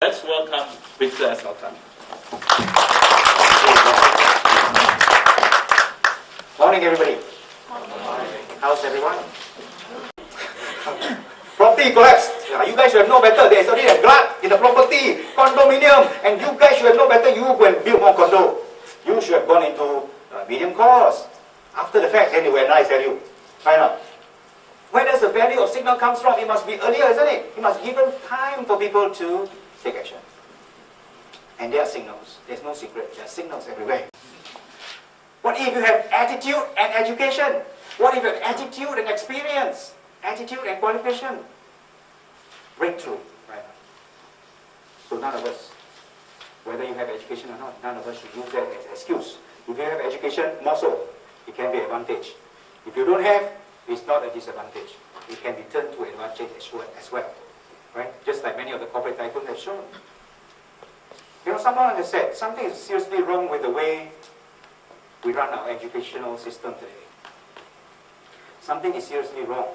Let's welcome Mr. S.L.Tan. Morning, everybody. Morning. How's everyone? Property collapsed. You guys should have known better. There is already a glut in the property, condominium, and you guys should have known better. You go and build more condo. You should have gone into medium cost. After the fact, then you were nice, tell you. Find out. Where does the value of signal comes from? It must be earlier, isn't it? It must give them time for people to take action. And there are signals. There's no secret. There are signals everywhere. What if you have attitude and education? What if you have attitude and experience? Attitude and qualification? Breakthrough. Right? So none of us, whether you have education or not, none of us should use that as an excuse. If you have education, more so, it can be an advantage. If you don't have, it's not a disadvantage. It can be turned to advantage as well. Right? Just like many of the corporate tycoons have shown. You know, someone has said, something is seriously wrong with the way we run our educational system today. Something is seriously wrong.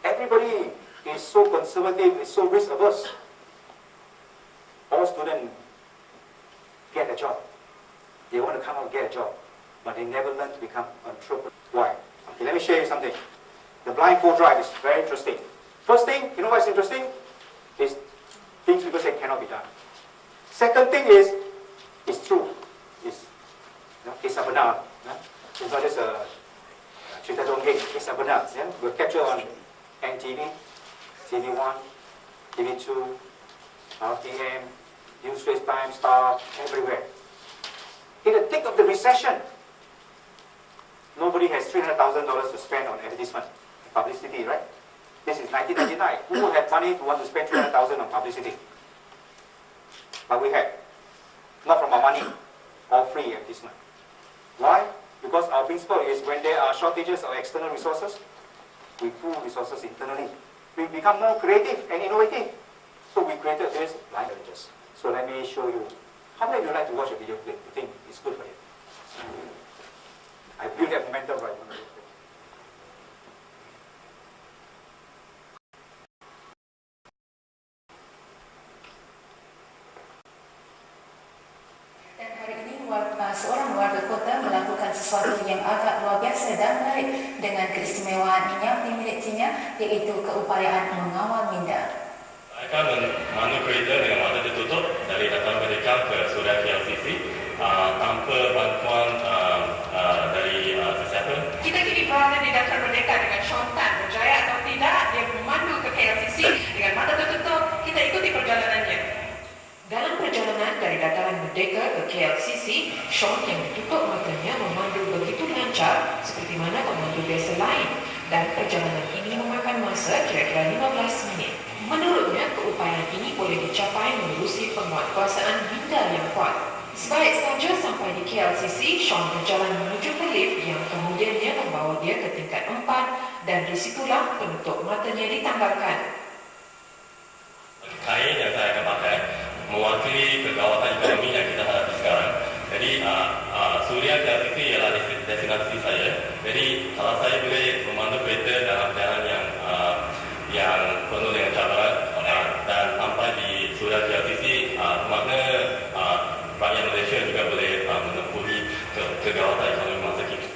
Everybody is so conservative, is so risk averse. All students get a job. They want to come out and get a job, but they never learn to become entrepreneurs. Why? Okay, let me show you something. The blindfold drive is very interesting. First thing, you know what's interesting? Is things people say cannot be done. Second thing is, it's true. It's a benar. It's not just a cerita dongeng. It's a benar. We'll capture on NTV, TV1, TV2, RTM, News Straits Times, Star, everywhere. In the thick of the recession, nobody has $300,000 to spend on advertisement, publicity, right? This is 1999. Who would have money to want to spend $300,000 on publicity? But we have. Not from our money, all free advertisement. Why? Because our principle is when there are shortages of external resources, we pool resources internally. We become more creative and innovative. So we created this blind challenges. So let me show you. How many of you like to watch a video clip? You think it's good for you? I build that momentum right now. Seorang warga kota melakukan sesuatu yang agak luar biasa dan menarik dengan keistimewaan yang dimilikinya, iaitu keupayaan mengawal minda. Mereka memandu kereta dengan mata tertutup dari datang mereka ke Suria KLCC tanpa bantuan dari sesiapa. Kita kini berada di Dataran Merdeka dengan S.L.Tan, berjaya atau tidak, dia memandu ke KLCC dengan mata tertutup. Kita ikuti perjalanannya. Dalam perjalanan dari Dataran Merdeka ke KLCC, Sean yang ditutup matanya memandu begitu lancar seperti mana pemandu biasa lain, dan perjalanan ini memakan masa kira-kira 15 minit. Menurutnya, keupayaan ini boleh dicapai menerusi penguatkuasaan minda yang kuat. Sebaik saja sampai di KLCC, Sean berjalan menuju ke lift yang kemudiannya membawa dia ke tingkat 4, dan disitulah penutup matanya ditanggalkan. Kain yang saya akan pakai mewakili kegawatan ekonomi yang kita hadapi sekarang. Jadi Suria KLCC ialah destinasi saya. Jadi kalau saya boleh memandu kereta dalam perjalanan yang penuh dengan cabaran dan sampai di Suria KLCC, makna rakyat Malaysia juga boleh menempuhi kegawatan ekonomi masa kini.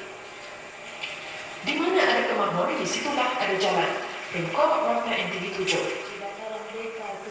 Di mana ada kemakmuran, di situlah ada jalan. Pemkot Warna NTV 7.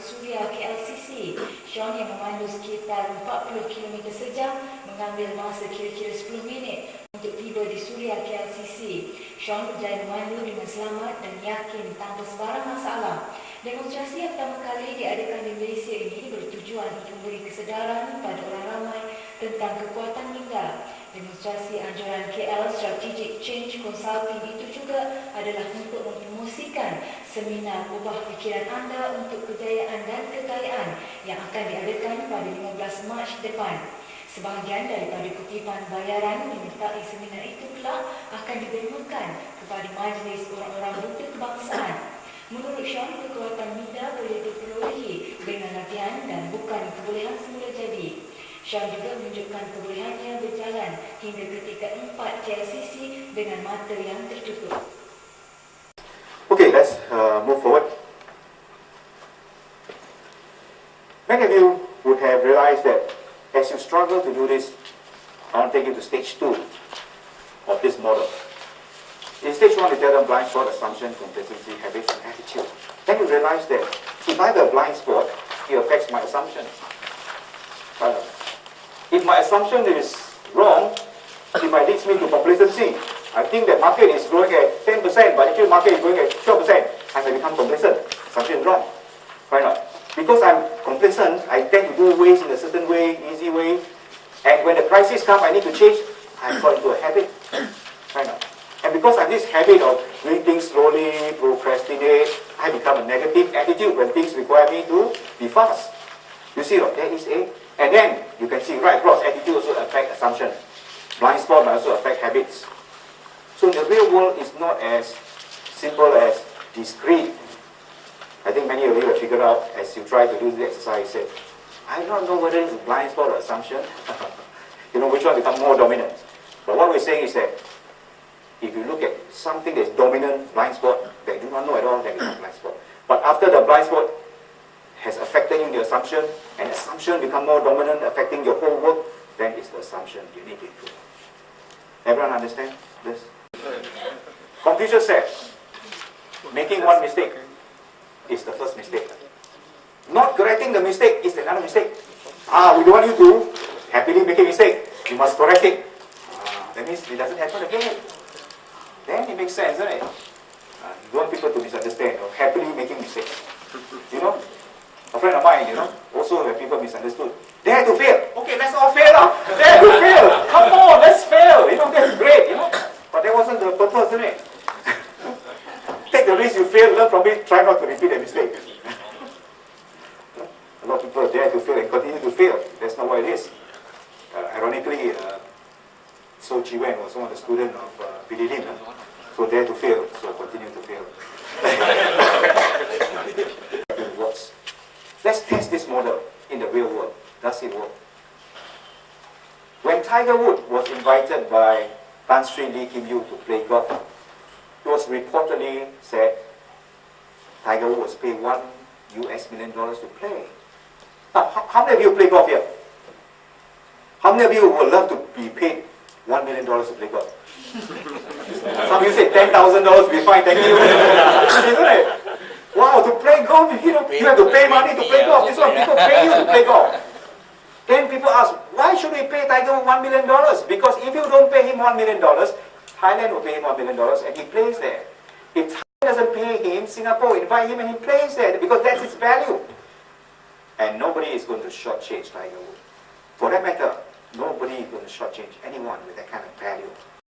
Suria KLCC, Sean yang memandu sekitar 40 km sejam mengambil masa kira-kira 10 minit untuk tiba di Suria KLCC. Sean berjaya memandu dengan selamat dan yakin tanpa sebarang masalah. Demonstrasi yang pertama kali diadakan di Malaysia ini bertujuan untuk memberi kesedaran pada orang ramai tentang kekuatan minda. Demonstrasi anjuran KL Strategic Change Consulting itu juga adalah untuk mempromosikan seminar ubah fikiran anda untuk kejayaan dan kekayaan yang akan diadakan pada 15 Mac depan. Sebahagian daripada kutipan bayaran menyertai seminar itu pula akan diberikan kepada majlis orang-orang buta kebangsaan. Menurut Sean, kekuatan minda boleh diperolehi dengan latihan dan bukan kebolehan semula jadi. Sean juga menunjukkan kebolehannya berjalan hingga ke tingkat 4 KLCC dengan mata yang tertutup. Okay, let's move forward. Many of you would have realized that as you struggle to do this, I want to take you to stage 2 of this model. In stage 1, we tell them blind spot, assumption, complacency, habits, and attitude. Then you realize that if I have a blind spot, it affects my assumptions. If my assumption is wrong, it might lead me to complacency. I think that market is growing at 10%, but actually market is growing at 12%. I may become complacent. Assumption is wrong. Why not? Because I'm complacent, I tend to do ways in a certain way, easy way. And when the crisis comes, I need to change. I fall into a habit. Why not? And because I have this habit of doing things slowly, procrastinate, I become a negative attitude when things require me to be fast. You see, there is a... And then you can see right across, attitude also affect assumption. Blind spot might also affect habits. So the real world is not as simple as discrete. I think many of you have figured out as you try to do this exercise, say, I don't know whether it's a blind spot or assumption. You know, which one becomes more dominant. But what we're saying is that if you look at something that's dominant, blind spot, that you do not know at all, then it's a blind spot. But after the blind spot has affected you in the assumption, and assumption become more dominant, affecting your whole work, then it's the assumption you need to improve. Everyone understand this? Confucius said, making one mistake is the first mistake. Not correcting the mistake is another mistake. We don't want you to happily make a mistake. You must correct it. That means it doesn't happen again. Then it makes sense, doesn't it? You don't want people to misunderstand or happily making mistakes. You know? A friend of mine, also have people misunderstood. Dare to fail. Okay, let's all fail now. Dare to fail. Come on, let's fail. That's great, But that wasn't the purpose, isn't it? Take the risk, you fail, learn from it, try not to repeat that mistake. A lot of people dare to fail and continue to fail. That's not what it is. Ironically, So Chi Wen was one of the students of Billy Lim. So dare to fail, so continue to fail. It works. Let's test this model in the real world. Does it work? When Tiger Woods was invited by Tan Sri Lee Kim Yew to play golf, it was reportedly said Tiger Woods was paid $1 million to play. Now, how many of you play golf here? How many of you would love to be paid $1 million to play golf? Some of you say $10,000 will be fine, thank you. Isn't it? Wow, to play golf, you have to pay money to play golf. This one, people pay you to play golf. Then people ask, why should we pay Tiger $1 million? Because if you don't pay him $1 million, Thailand will pay him $1 million and he plays there. If Thailand doesn't pay him, Singapore invite him and he plays there because that's his value. And nobody is going to shortchange Tiger Woods. For that matter, nobody is going to shortchange anyone with that kind of value.